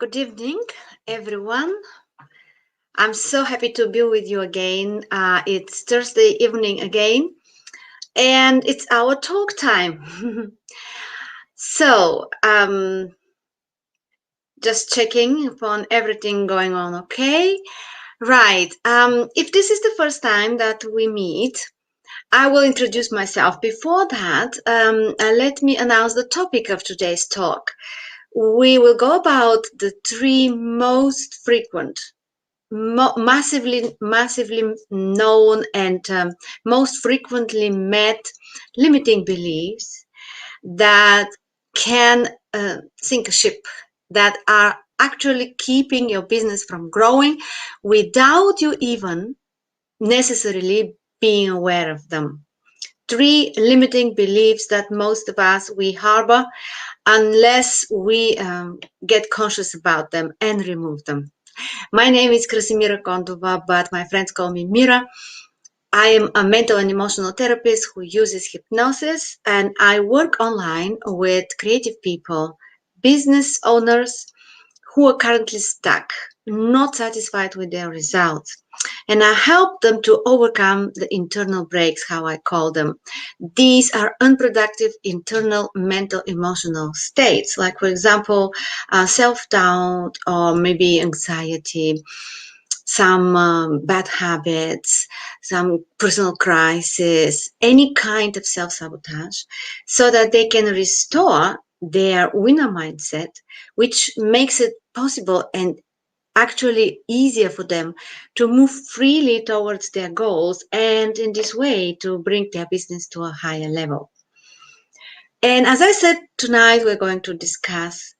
Good evening, everyone. I'm so happy to be with you again. It's Thursday evening again, and it's our talk time. so, just checking upon everything going on, okay? Right. If this is the first time that we meet, I will introduce myself. Before that, let me announce the topic of today's talk. We will go about the three most frequent massively known and most frequently met limiting beliefs that can sink a ship, that are actually keeping your business from growing without you even necessarily being aware of them. Three limiting beliefs that most of us we harbor unless we get conscious about them and remove them. My name is Krasimira Kondova, but my friends call me Mira. I am a mental and emotional therapist who uses hypnosis, and I work online with creative people, business owners who are currently stuck, not satisfied with their results. And I help them to overcome the internal breaks, how I call them. These are unproductive internal mental emotional states, like, for example, self doubt or maybe anxiety, some bad habits, some personal crisis, any kind of self sabotage, so that they can restore their winner mindset, which makes it possible and actually easier for them to move freely towards their goals, and in this way to bring their business to a higher level. And as I said, tonight we're going to discuss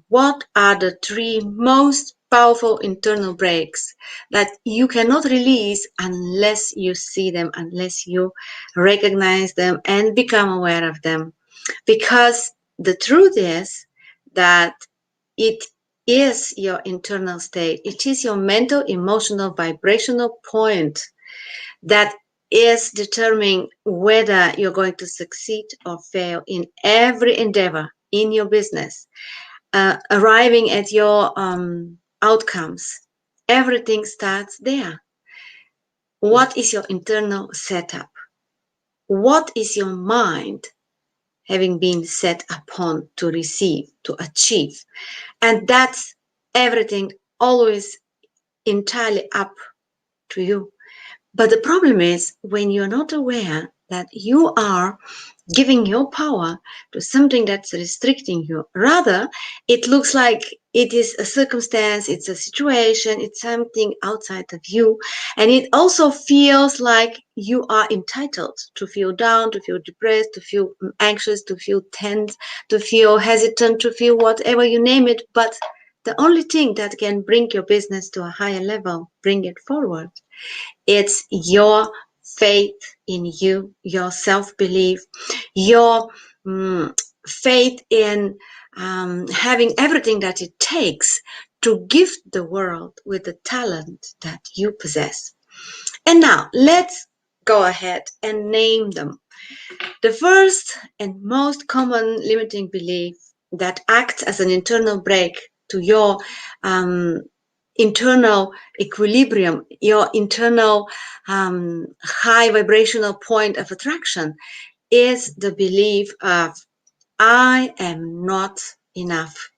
what are the three most powerful internal brakes that you cannot release unless you see them, unless you recognize them and become aware of them. Because the truth is that it is your internal state, it is your mental, emotional, vibrational point that is determining whether you're going to succeed or fail in every endeavor in your business, arriving at your outcomes. Everything starts there. What is your internal setup? What is your mind having been set upon to receive, to achieve? And that's everything always entirely up to you. But the problem is when you're not aware that you are giving your power to something that's restricting you. Rather, it looks like it is a circumstance, it's a situation, it's something outside of you. And it also feels like you are entitled to feel down, to feel depressed, to feel anxious, to feel tense, to feel hesitant, to feel whatever you name it. But the only thing that can bring your business to a higher level, bring it forward, it's your faith in you, your self-belief, your faith in having everything that it takes to gift the world with the talent that you possess. And now let's go ahead and name them. The first and most common limiting belief that acts as an internal brake to your internal equilibrium, your internal high vibrational point of attraction, is the belief of I am not enough.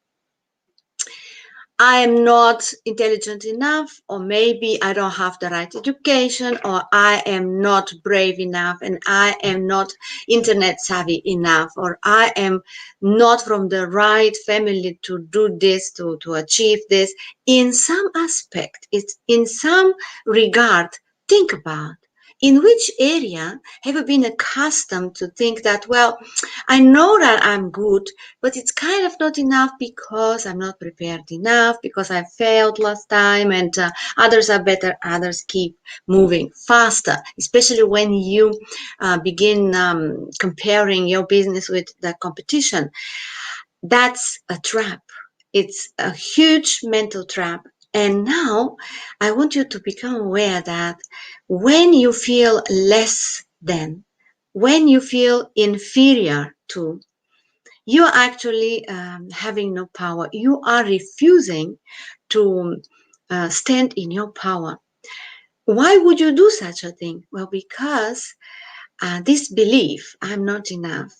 I am not intelligent enough, or maybe I don't have the right education, or I am not brave enough, and I am not internet savvy enough, or I am not from the right family to do this, to achieve this. In some aspect, it's in some regard, think about in which area have you been accustomed to think that, well, I know that I'm good, but it's kind of not enough because I'm not prepared enough, because I failed last time, and others are better, others keep moving faster, especially when you begin comparing your business with the competition. That's a trap. It's a huge mental trap. And now I want you to become aware that when you feel less than, when you feel inferior to, you are actually having no power. You are refusing to stand in your power. Why would you do such a thing? Well, because this belief, I'm not enough,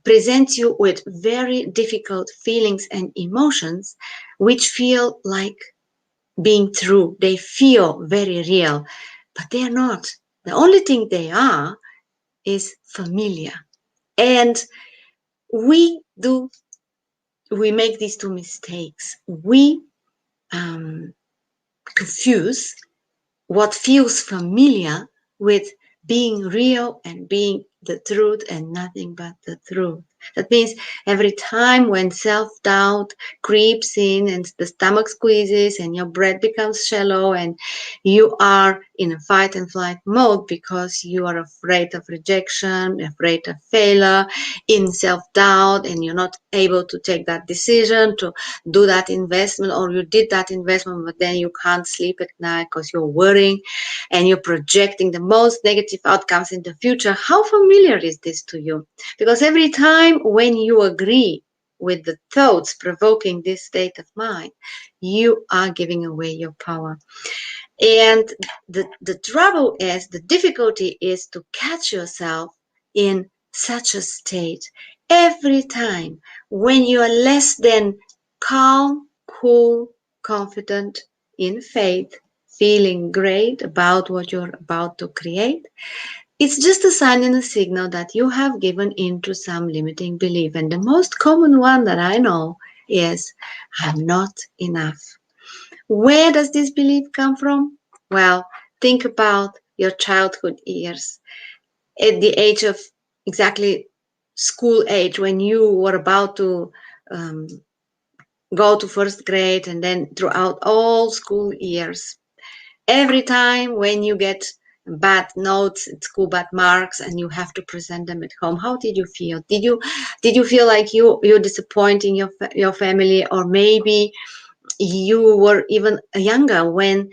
presents you with very difficult feelings and emotions which feel like being true. They feel very real, but they are not. The only thing they are is familiar. And we do, we make these two mistakes. We um, confuse what feels familiar with being real and being the truth and nothing but the truth. That means every time when self-doubt creeps in and the stomach squeezes and your breath becomes shallow and you are in a fight and flight mode because you are afraid of rejection, afraid of failure, in self-doubt, and you're not able to take that decision to do that investment, or you did that investment but then you can't sleep at night because you're worrying and you're projecting the most negative outcomes in the future. How familiar is this to you? Because every time when you agree with the thoughts provoking this state of mind, you are giving away your power. And the trouble is, the difficulty is to catch yourself in such a state every time when you are less than calm, cool, confident, in faith, feeling great about what you're about to create. It's just a sign and a signal that you have given in to some limiting belief. And the most common one that I know is, I'm not enough. Where does this belief come from? Well, think about your childhood years. At the age of exactly school age, when you were about to um, go to first grade, and then throughout all school years, every time when you get bad notes at school, bad marks, and you have to present them at home, how did you feel? Did you feel like you're disappointing your family, or maybe you were even younger when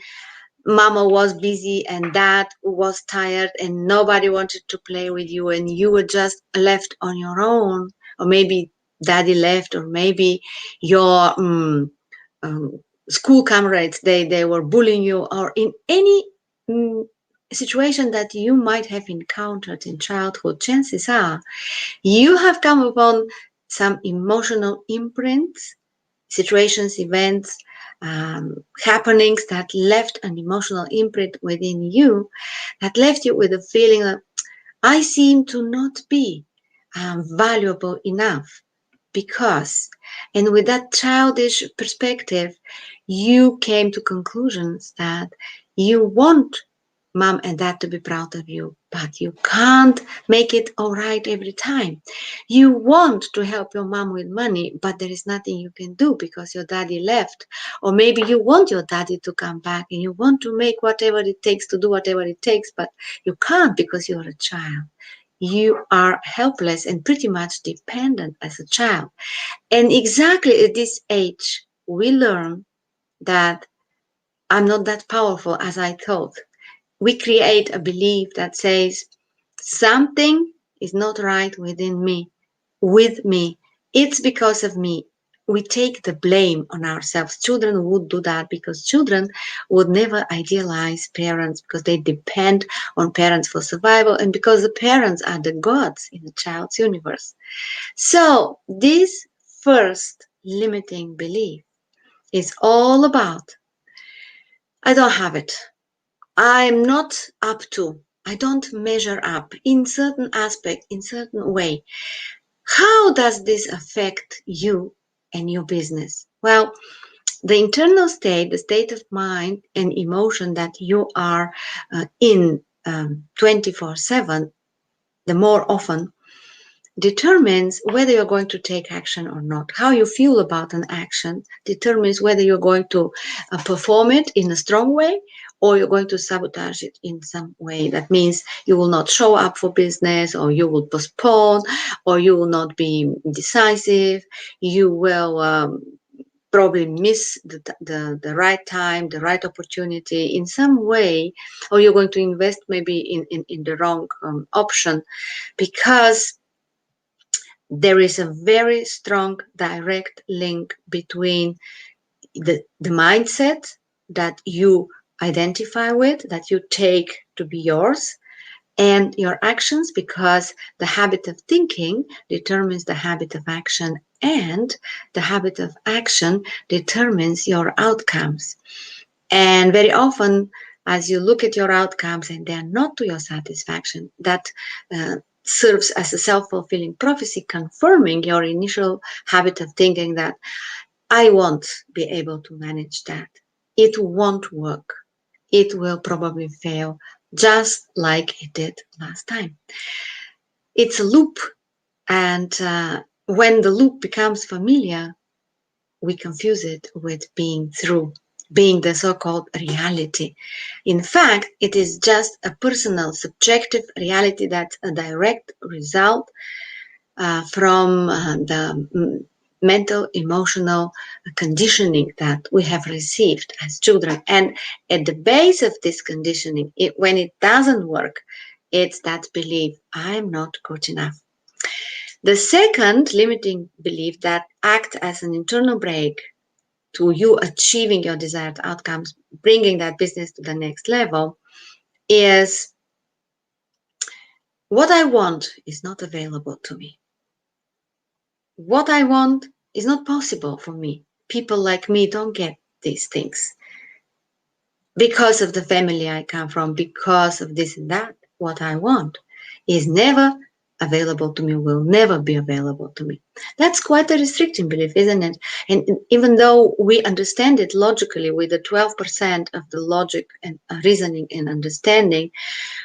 mama was busy and dad was tired and nobody wanted to play with you and you were just left on your own, or maybe daddy left, or maybe your um, school comrades, they were bullying you, or in any um, situation that you might have encountered in childhood. Chances are you have come upon some emotional imprints, situations, events, happenings that left an emotional imprint within you, that left you with a feeling that I seem to not be valuable enough because, and with that childish perspective, you came to conclusions that you want mom and dad to be proud of you, but you can't make it all right every time. You want to help your mom with money, but there is nothing you can do because your daddy left. Or maybe you want your daddy to come back and you want to make whatever it takes to do whatever it takes, but you can't because you're a child. You are helpless and pretty much dependent as a child. And exactly at this age, we learn that I'm not that powerful as I thought. We create a belief that says something is not right within me, with me. It's because of me. We take the blame on ourselves. Children would do that because children would never idealize parents because they depend on parents for survival and because the parents are the gods in the child's universe. So, this first limiting belief is all about I don't have it. I'm not up to. I don't measure up in certain aspect, in certain way. How does this affect you and your business? Well, the internal state, the state of mind and emotion that you are in 24/7, the more often determines whether you're going to take action or not. How you feel about an action determines whether you're going to perform it in a strong way or you're going to sabotage it in some way. That means you will not show up for business, or you will postpone, or you will not be decisive. You will probably miss the right time, the right opportunity in some way, or you're going to invest maybe in the wrong option because there is a very strong direct link between the mindset that you identify with, that you take to be yours, and your actions, because the habit of thinking determines the habit of action, and the habit of action determines your outcomes. And very often, as you look at your outcomes and they're not to your satisfaction, that serves as a self-fulfilling prophecy, confirming your initial habit of thinking that I won't be able to manage that. It won't work. It will probably fail, just like it did last time. It's a loop, and when the loop becomes familiar, we confuse it with being through, being the so-called reality. In fact, it is just a personal, subjective reality that's a direct result from the mental, emotional conditioning that we have received as children. And at the base of this conditioning, when it doesn't work, it's that belief, I'm not good enough. The second limiting belief that acts as an internal brake to you achieving your desired outcomes, bringing that business to the next level, is what I want is not available to me. What I want is not possible for me. People like me don't get these things because of the family I come from, because of this and that. What I want is never available to me, will never be available to me. That's quite a restricting belief, isn't it? And even though we understand it logically with the 12% of the logic and reasoning and understanding,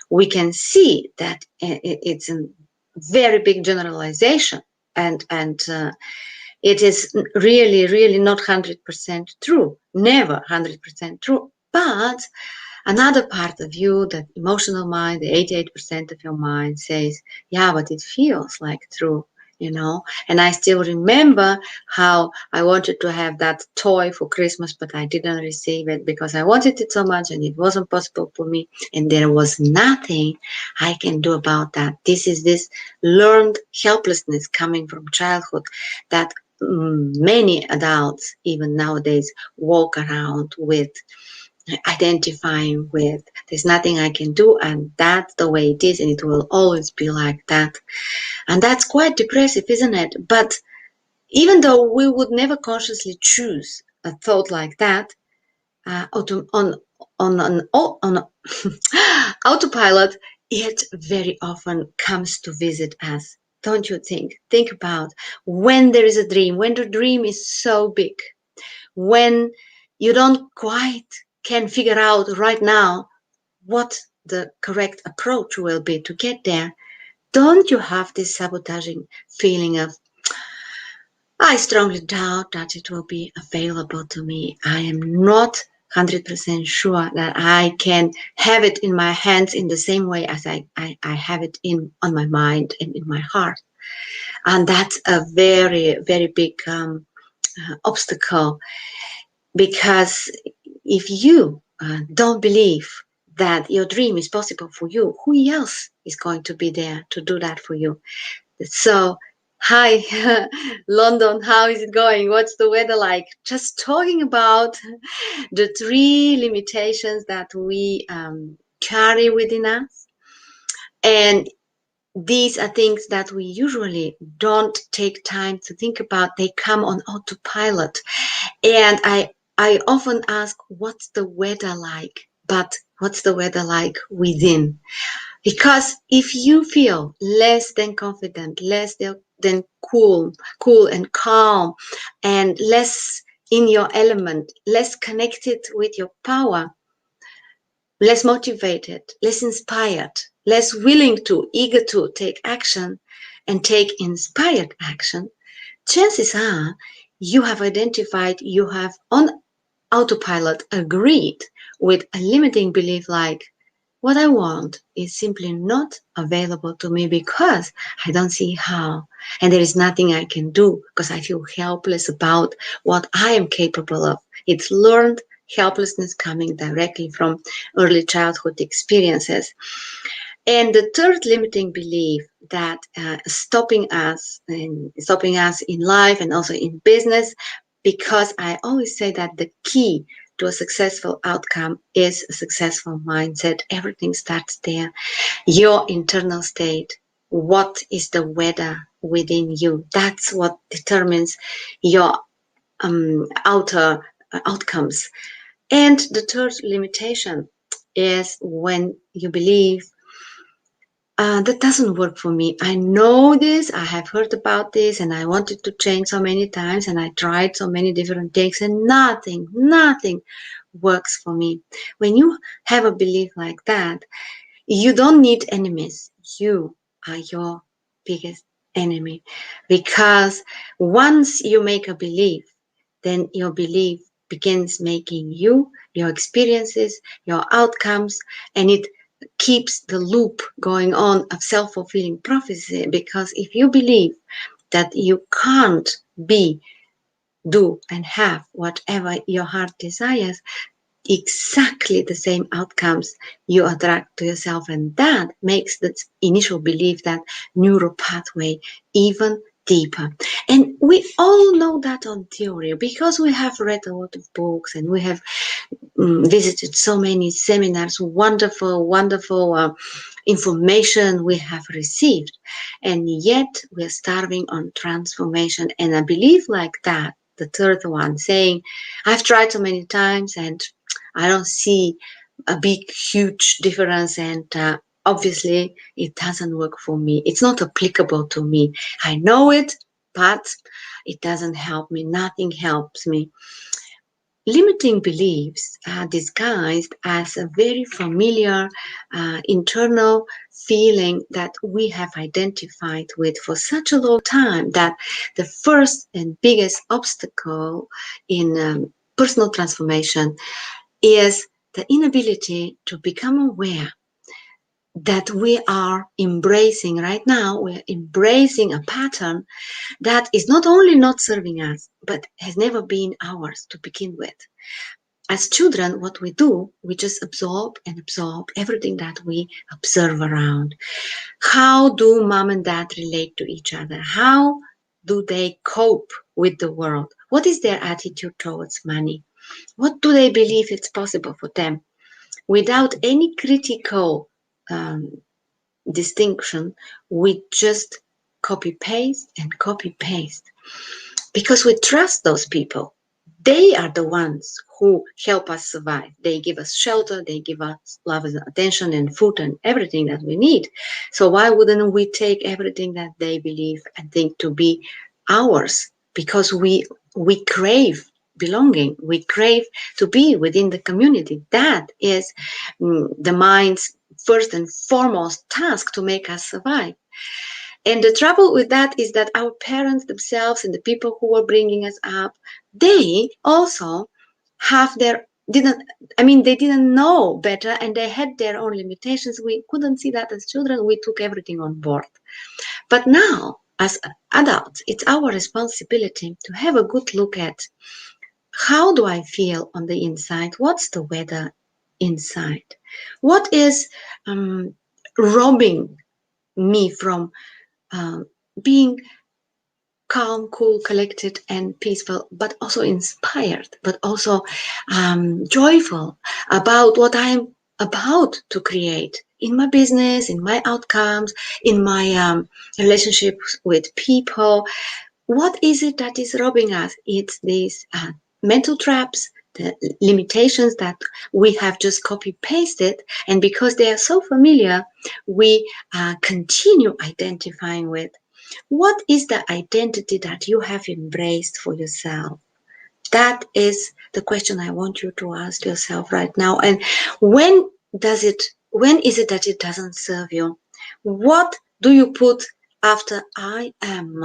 we can see that it's a very big generalization, and it is really, really not 100% true, never 100% true. But another part of you, that emotional mind, the 88% of your mind, says, yeah, but it feels like true, you know. And I still remember how I wanted to have that toy for Christmas, but I didn't receive it because I wanted it so much and it wasn't possible for me. And there was nothing I can do about that. This is this learned helplessness coming from childhood that many adults, even nowadays, walk around with, identifying with. There's nothing I can do, and that's the way it is, and it will always be like that. And that's quite depressive, isn't it? But even though we would never consciously choose a thought like that, on autopilot, it very often comes to visit us. Don't you think? Think about when there is a dream, when the dream is so big, when you don't quite can figure out right now what the correct approach will be to get there. Don't you have this sabotaging feeling of, I strongly doubt that it will be available to me. I am not 100% sure that I can have it in my hands in the same way as I have it on my mind and in my heart. And that's a very, very big obstacle, because if you don't believe that your dream is possible for you, who else is going to be there to do that for you? So, hi, London, how is it going? What's the weather like? Just talking about the three limitations that we carry within us. And these are things that we usually don't take time to think about. They come on autopilot. And I often ask, what's the weather like? But what's the weather like within? Because if you feel less than confident, less than cool and calm, and less in your element, less connected with your power, less motivated, less inspired, less willing to, eager to take action and take inspired action, chances are you have identified, you have on autopilot agreed with a limiting belief like, what I want is simply not available to me because I don't see how. And there is nothing I can do because I feel helpless about what I am capable of. It's learned helplessness coming directly from early childhood experiences. And the third limiting belief that stopping us in life and also in business, because I always say that the key to a successful outcome is a successful mindset. Everything starts there. Your internal state. What is the weather within you? That's what determines your outer outcomes. And the third limitation is when you believe that doesn't work for me. I know this, I have heard about this, and I wanted to change so many times, and I tried so many different things, and nothing works for me. When you have a belief like that, you don't need enemies. You are your biggest enemy. Because once you make a belief, then your belief begins making you, your experiences, your outcomes, and it keeps the loop going on of self-fulfilling prophecy. Because if you believe that you can't be, do, and have whatever your heart desires, exactly the same outcomes you attract to yourself, and that makes the initial belief, that neural pathway, even deeper. And we all know that on theory because we have read a lot of books and we have visited so many seminars. Wonderful information we have received, and yet we're starving on transformation. And a belief like that, the third one, saying I've tried so many times and I don't see a big huge difference, and obviously it doesn't work for me, it's not applicable to me, I know it, but it doesn't help me, nothing helps me. Limiting beliefs are disguised as a very familiar internal feeling that we have identified with for such a long time, that the first and biggest obstacle in personal transformation is the inability to become aware that we are embracing right now, we're embracing a pattern that is not only not serving us, but has never been ours to begin with. As children, what we do, we just absorb and absorb everything that we observe around. How do mom and dad relate to each other? How do they cope with the world? What is their attitude towards money? What do they believe it's possible for them? Without any critical um, distinction, we just copy paste and copy paste because we trust those people. They are the ones who help us survive. They give us shelter, they give us love and attention and food and everything that we need. So why wouldn't we take everything that they believe and think to be ours? Because we crave belonging, we crave to be within the community. That is the mind's first and foremost task, to make us survive. And the trouble with that is that our parents themselves and the people who were bringing us up, they also have their they didn't know better, and they had their own limitations. We couldn't see that as children. We took everything on board. But now, as adults, it's our responsibility to have a good look at, how do I feel on the inside? What's the weather inside? What is robbing me from um, being calm, cool, collected, and peaceful, but also inspired, but also joyful about what I'm about to create in my business, in my outcomes, in my relationships with people. What is it that is robbing us? It's these mental traps, the limitations that we have just copy pasted, and because they are so familiar, we continue identifying with. What is the identity that you have embraced for yourself? That is the question I want you to ask yourself right now. And when is it that it doesn't serve you? What do you put after I am?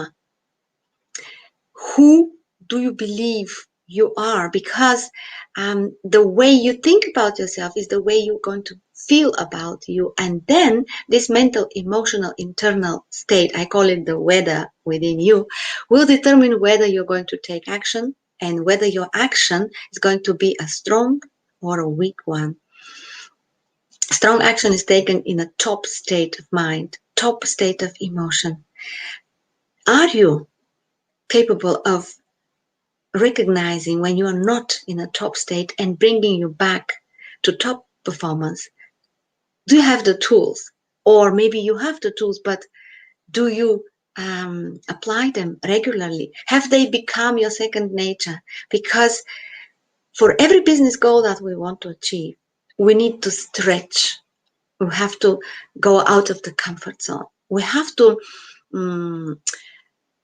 Who do you believe you are? Because the way you think about yourself is the way you're going to feel about you. And then this mental, emotional, internal state, I call it the weather within you, will determine whether you're going to take action and whether your action is going to be a strong or a weak one. Strong action is taken in a top state of mind, top state of emotion. Are you capable of recognizing when you are not in a top state and bringing you back to top performance? Do you have the tools? Or maybe you have the tools, but do you apply them regularly? Have they become your second nature? Because for every business goal that we want to achieve, we need to stretch. We have to go out of the comfort zone. We have to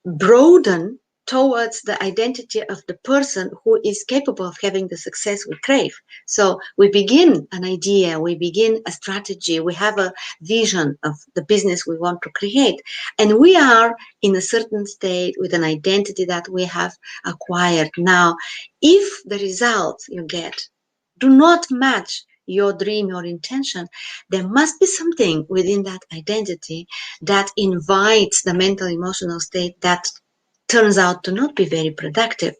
broaden towards the identity of the person who is capable of having the success we crave. So we begin an idea, we begin a strategy, we have a vision of the business we want to create, and we are in a certain state with an identity that we have acquired. Now, if the results you get do not match your dream, your intention, there must be something within that identity that invites the mental emotional state that turns out to not be very productive.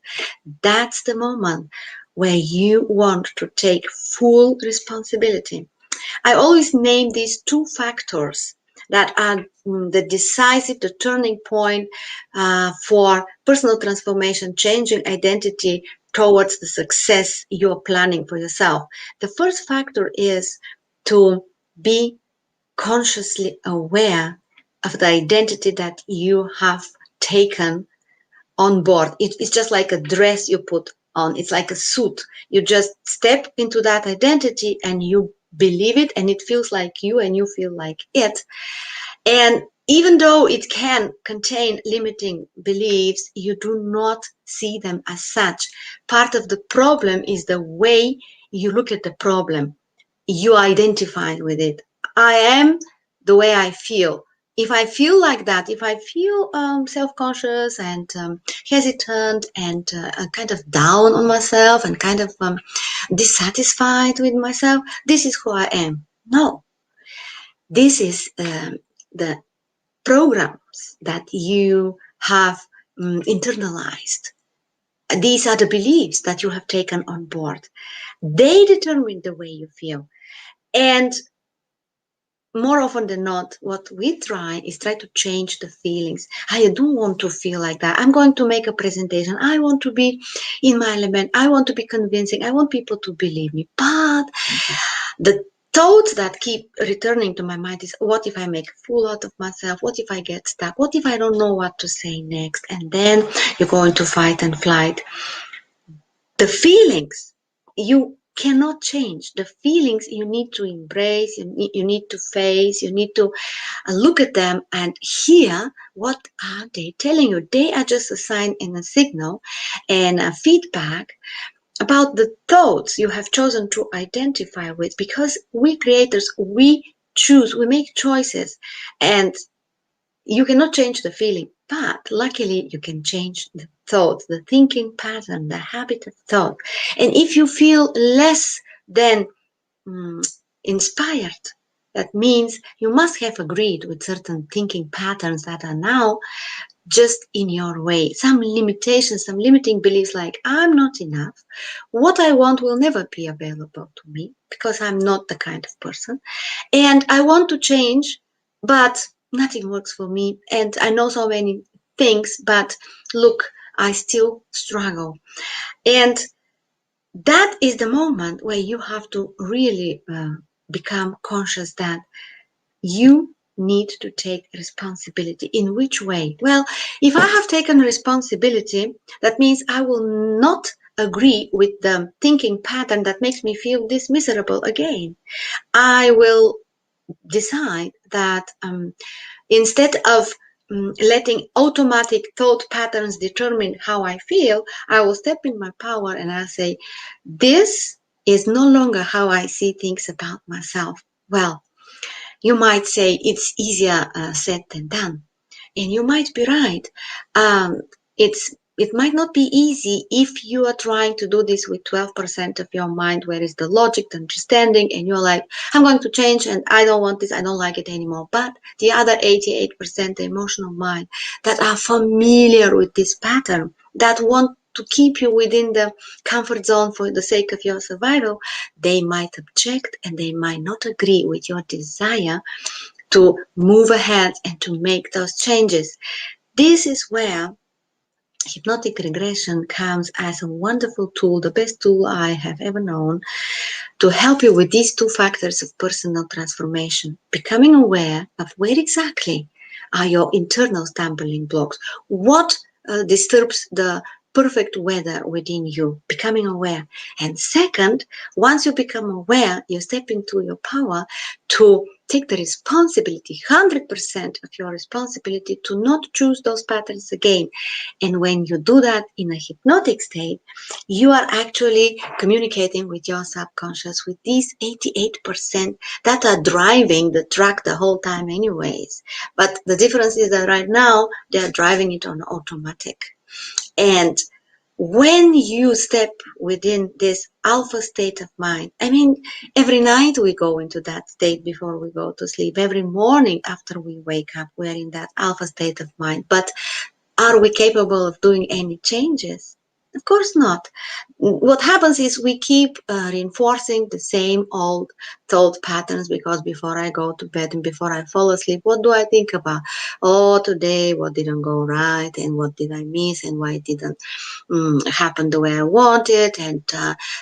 That's the moment where you want to take full responsibility. I always name these two factors that are the decisive, the turning point for personal transformation, changing identity towards the success you're planning for yourself. The first factor is to be consciously aware of the identity that you have taken on board. It's just like a dress you put on. It's like a suit. You just step into that identity and you believe it, and it feels like you and you feel like it. And even though it can contain limiting beliefs, you do not see them as such. Part of the problem is the way you look at the problem. You identify with it. I am the way I feel. If I feel like that, if I feel self-conscious and hesitant and kind of down on myself and kind of dissatisfied with myself, this is who I am. No, this is the programs that you have internalized. These are the beliefs that you have taken on board. They determine the way you feel. And more often than not, what we try to change the feelings. I don't want to feel like that. I'm going to make a presentation. I want to be in my element. I want to be convincing. I want people to believe me. But the thoughts that keep returning to my mind is, what if I make a fool out of myself? What if I get stuck? What if I don't know what to say next? And then you're going to fight and flight. The feelings, you cannot change. The feelings you need to embrace, you need to face, you need to look at them and hear what are they telling you. They are just a sign and a signal and a feedback about the thoughts you have chosen to identify with, because we creators, we choose, we make choices, and you cannot change the feeling, but luckily you can change the thought, the thinking pattern, the habit of thought. And if you feel less than inspired, that means you must have agreed with certain thinking patterns that are now just in your way. Some limitations, some limiting beliefs like, I'm not enough. What I want will never be available to me because I'm not the kind of person. And I want to change, but nothing works for me. And I know so many things, but look, I still struggle. And that is the moment where you have to really become conscious that you need to take responsibility. In which way? Well, if I have taken responsibility, that means I will not agree with the thinking pattern that makes me feel this miserable again. I will decide that instead of letting automatic thought patterns determine how I feel, I will step in my power and I'll say, this is no longer how I see things about myself. Well, you might say it's easier said than done. And you might be right. It might not be easy if you are trying to do this with 12% of your mind, where is the logic, the understanding, and you're like, I'm going to change and I don't want this, I don't like it anymore. But the other 88%, the emotional mind, that are familiar with this pattern, that want to keep you within the comfort zone for the sake of your survival, they might object and they might not agree with your desire to move ahead and to make those changes. This is where hypnotic regression comes as a wonderful tool, the best tool I have ever known, to help you with these two factors of personal transformation. Becoming aware of where exactly are your internal stumbling blocks, what disturbs the perfect weather within you, becoming aware. And second, once you become aware, you step into your power to take the responsibility, 100% of your responsibility, to not choose those patterns again. And when you do that in a hypnotic state, you are actually communicating with your subconscious, with these 88% that are driving the truck the whole time anyways. But the difference is that right now they are driving it on automatic. And when you step within this alpha state of mind, I mean, every night we go into that state before we go to sleep. Every morning after we wake up, we're in that alpha state of mind. But are we capable of doing any changes? Of course not. What happens is we keep reinforcing the same old thought patterns, because before I go to bed and before I fall asleep, what do I think about? Oh, today what didn't go right, and what did I miss, and why it didn't happen the way I wanted. And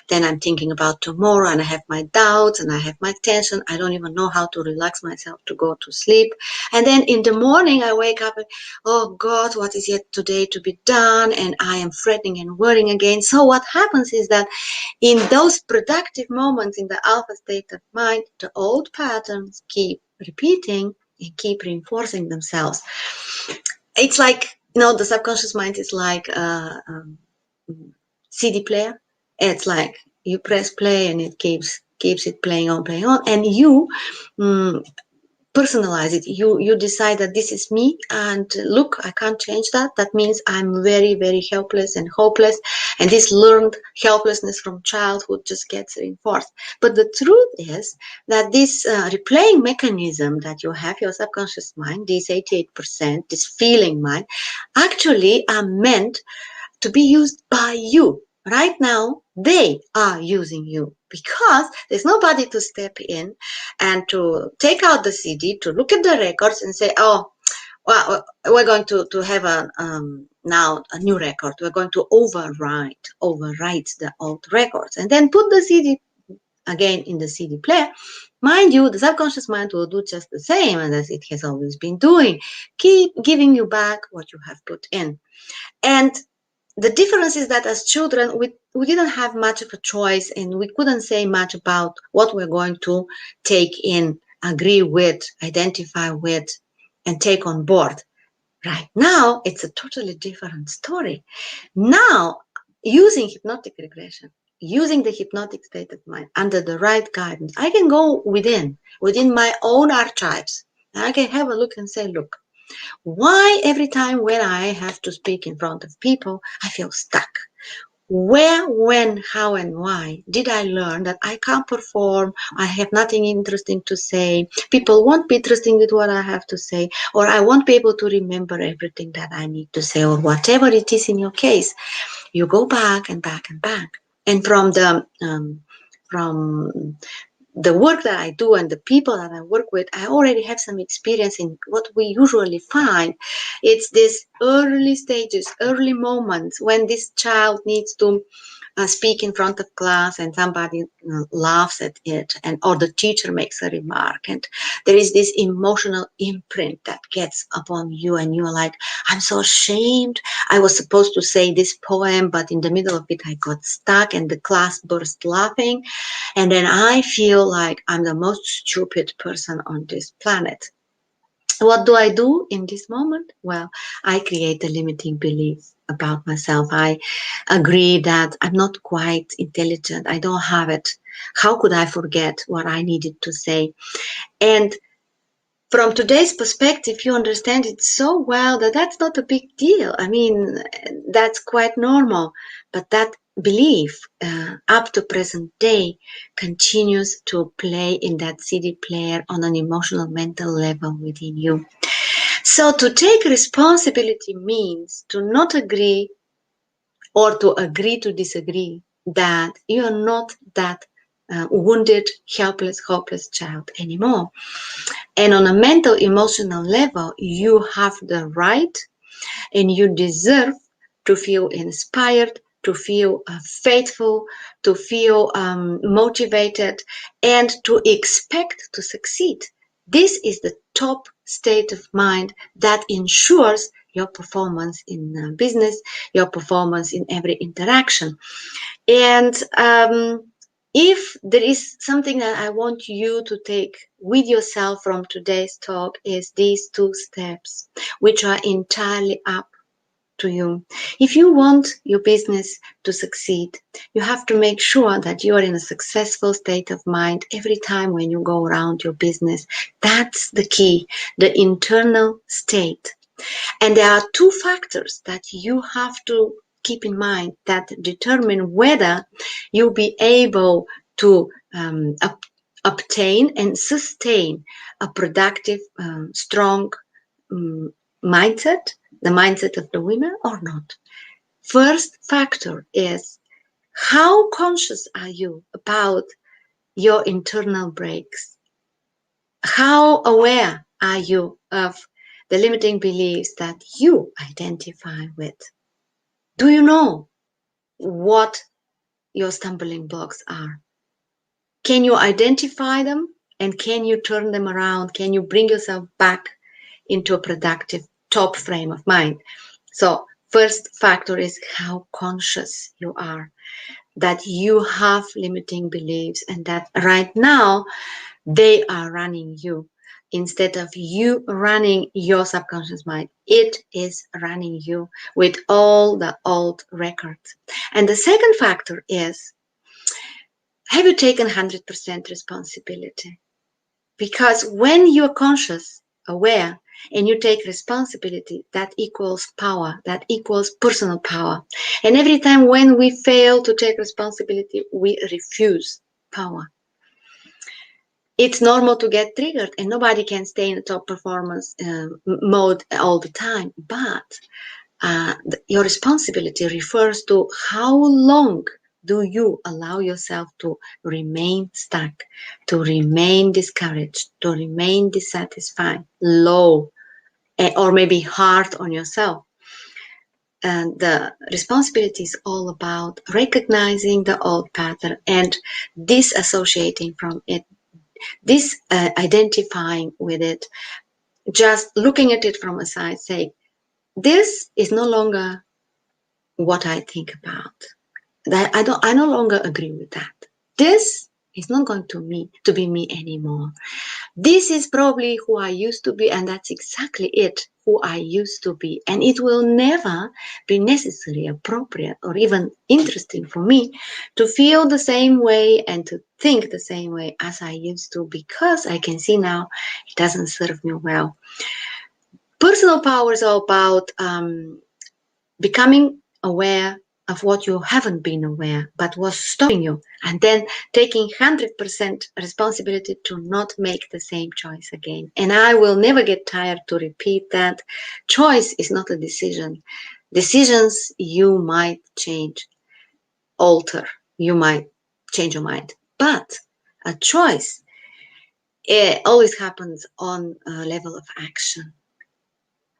then I'm thinking about tomorrow, and I have my doubts and I have my tension. I don't even know how to relax myself to go to sleep. And then in the morning I wake up and, oh God, what is yet today to be done? And I am fretting and worrying again. So what happens is that in those productive moments in the alpha state of mind, the old patterns keep repeating and keep reinforcing themselves. It's like, the subconscious mind is like a CD player. It's like you press play and it keeps it playing on, and you personalize it. You decide that this is me, and look, I can't change that. That means I'm very, very helpless and hopeless, and this learned helplessness from childhood just gets reinforced. But the truth is that this replaying mechanism that you have, your subconscious mind, this 88%, this feeling mind, actually are meant to be used by you. Right now, they are using you, because there's nobody to step in and to take out the CD, to look at the records and say, oh, well, we're going to have now a new record. We're going to overwrite the old records, and then put the CD again in the CD player. Mind you, the subconscious mind will do just the same as it has always been doing. Keep giving you back what you have put in. And the difference is that as children, we didn't have much of a choice, and we couldn't say much about what we're going to take in, agree with, identify with, and take on board. Right now, it's a totally different story. Now, using hypnotic regression, using the hypnotic state of mind under the right guidance, I can go within my own archives, and I can have a look and say, look, why every time when I have to speak in front of people, I feel stuck? Where, when, how, and why did I learn that I can't perform, I have nothing interesting to say, people won't be interested with what I have to say, or I won't be able to remember everything that I need to say, or whatever it is in your case? You go back and back and back. And from the work that I do and the people that I work with, I already have some experience in what we usually find. It's these early stages, early moments when this child needs to speak in front of class, and somebody laughs at it, or the teacher makes a remark, and there is this emotional imprint that gets upon you, and you're like, I'm so ashamed. I was supposed to say this poem, but in the middle of it I got stuck and the class burst laughing, and then I feel like I'm the most stupid person on this planet. What do I do in this moment? Well, I create a limiting belief about myself. I agree that I'm not quite intelligent. I don't have it. How could I forget what I needed to say? And from today's perspective, you understand it so well that that's not a big deal. I mean, that's quite normal. But that belief, up to present day, continues to play in that CD player on an emotional, mental level within you. So to take responsibility means to not agree or to agree to disagree that you are not that wounded, helpless, hopeless child anymore. And on a mental, emotional level, you have the right and you deserve to feel inspired, to feel faithful, to feel motivated, and to expect to succeed. This is the top state of mind that ensures your performance in business, your performance in every interaction. And if there is something that I want you to take with yourself from today's talk, is these two steps, which are entirely up to you. If you want your business to succeed, you have to make sure that you are in a successful state of mind every time when you go around your business. That's the key, the internal state. And there are two factors that you have to keep in mind that determine whether you'll be able to obtain and sustain a productive, strong mindset, the mindset of the winner, or not. First factor is how conscious are you about your internal brakes? How aware are you of the limiting beliefs that you identify with? Do you know what your stumbling blocks are? Can you identify them and can you turn them around? Can you bring yourself back into a productive top frame of mind? So, first factor is how conscious you are that you have limiting beliefs and that right now they are running you. Instead of you running your subconscious mind, it is running you with all the old records. And the second factor is, have you taken 100% responsibility? Because when you're conscious, aware, and you take responsibility, that equals power, that equals personal power. And every time when we fail to take responsibility, we refuse power. It's normal to get triggered and nobody can stay in a top performance mode all the time. But your responsibility refers to how long do you allow yourself to remain stuck, to remain discouraged, to remain dissatisfied, low, or maybe hard on yourself. And the responsibility is all about recognizing the old pattern and disassociating from it, identifying with it, just looking at it from a side, saying, this is no longer what I think about. That I no longer agree with that. This is not going to be me anymore. This is probably who I used to be, and that's exactly it, who I used to be. And it will never be necessary, appropriate, or even interesting for me to feel the same way and to think the same way as I used to, because I can see now it doesn't serve me well. Personal power is all about becoming aware of what you haven't been aware but was stopping you, and then taking 100% responsibility to not make the same choice again. And I will never get tired to repeat that choice is not a decision. Decisions you might change, alter, you might change your mind, but a choice, it always happens on a level of action.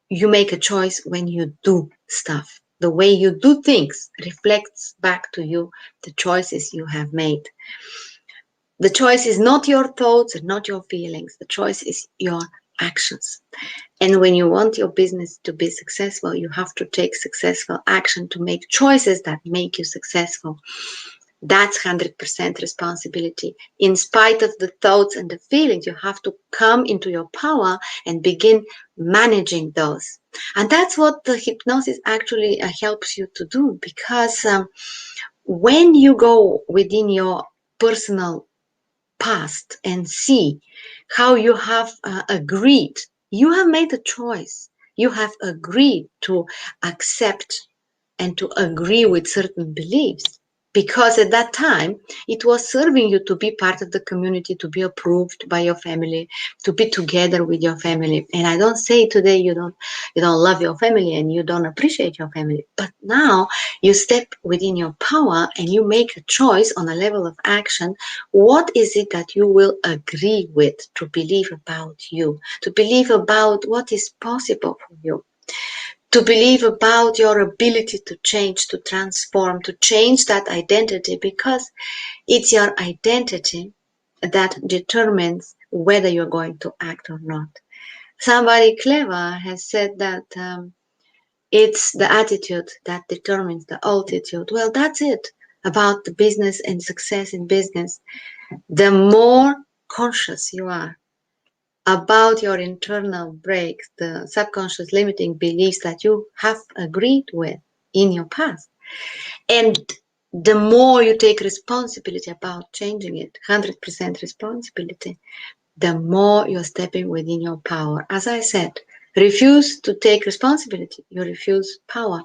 You make a choice when you do stuff. The way you do things reflects back to you the choices you have made. The choice is not your thoughts and not your feelings. The choice is your actions. And when you want your business to be successful, you have to take successful action to make choices that make you successful. That's 100% responsibility. In spite of the thoughts and the feelings, you have to come into your power and begin managing those. And that's what the hypnosis actually helps you to do, because when you go within your personal past and see how you have agreed, you have made a choice. You have agreed to accept and to agree with certain beliefs. because at that time it was serving you to be part of the community, to be approved by your family, to be together with your family. And I don't say today you don't love your family and you don't appreciate your family, but now you step within your power and you make a choice on a level of action. What is it that you will agree with, to believe about you, to believe about what is possible for you, to believe about your ability to change, to transform, to change that identity, because it's your identity that determines whether you're going to act or not. Somebody clever has said that it's the attitude that determines the altitude. Well, that's it about the business and success in business. The more conscious you are about your internal brakes, the subconscious limiting beliefs that you have agreed with in your past. And the more you take responsibility about changing it, 100% responsibility, the more you're stepping within your power. As I said, refuse to take responsibility, you refuse power.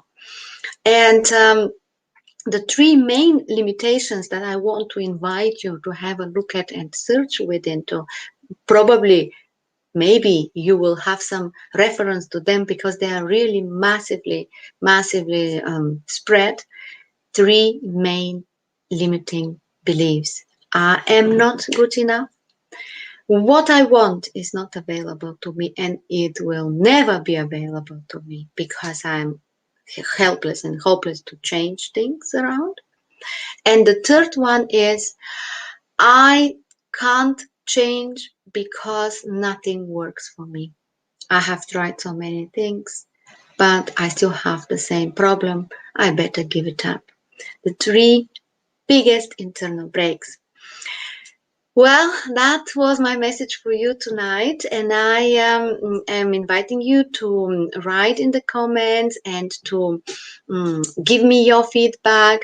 And the three main limitations that I want to invite you to have a look at and search within, to probably maybe you will have some reference to them because they are really massively spread. Three main limiting beliefs. I am not good enough. What I want is not available to me, and it will never be available to me because I'm helpless and hopeless to change things around. And the third one is I can't change because nothing works for me. I have tried so many things, but I still have the same problem. I better give it up. The three biggest internal brakes. Well, that was my message for you tonight, and I am inviting you to write in the comments and to give me your feedback.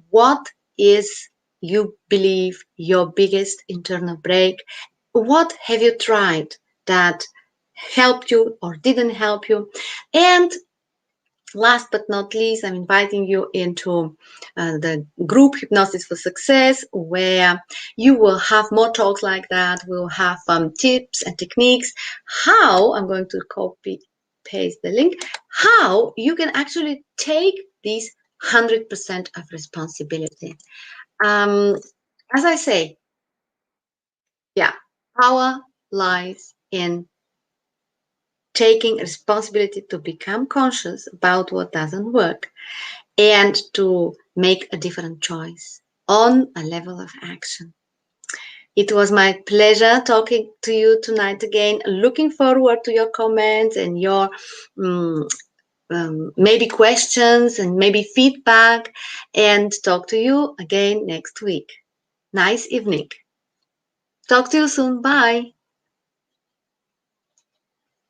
What is you believe your biggest internal brake? What have you tried that helped you or didn't help you? And last but not least, I'm inviting you into the group Hypnosis for Success, where you will have more talks like that. We'll have tips and techniques. How, I'm going to copy paste the link, how you can actually take these 100% of responsibility. As I say, yeah, power lies in taking responsibility to become conscious about what doesn't work and to make a different choice on a level of action. It was my pleasure talking to you tonight again. Looking forward to your comments and your maybe questions and maybe feedback, and talk to you again next week. Nice evening. Talk to you soon. Bye.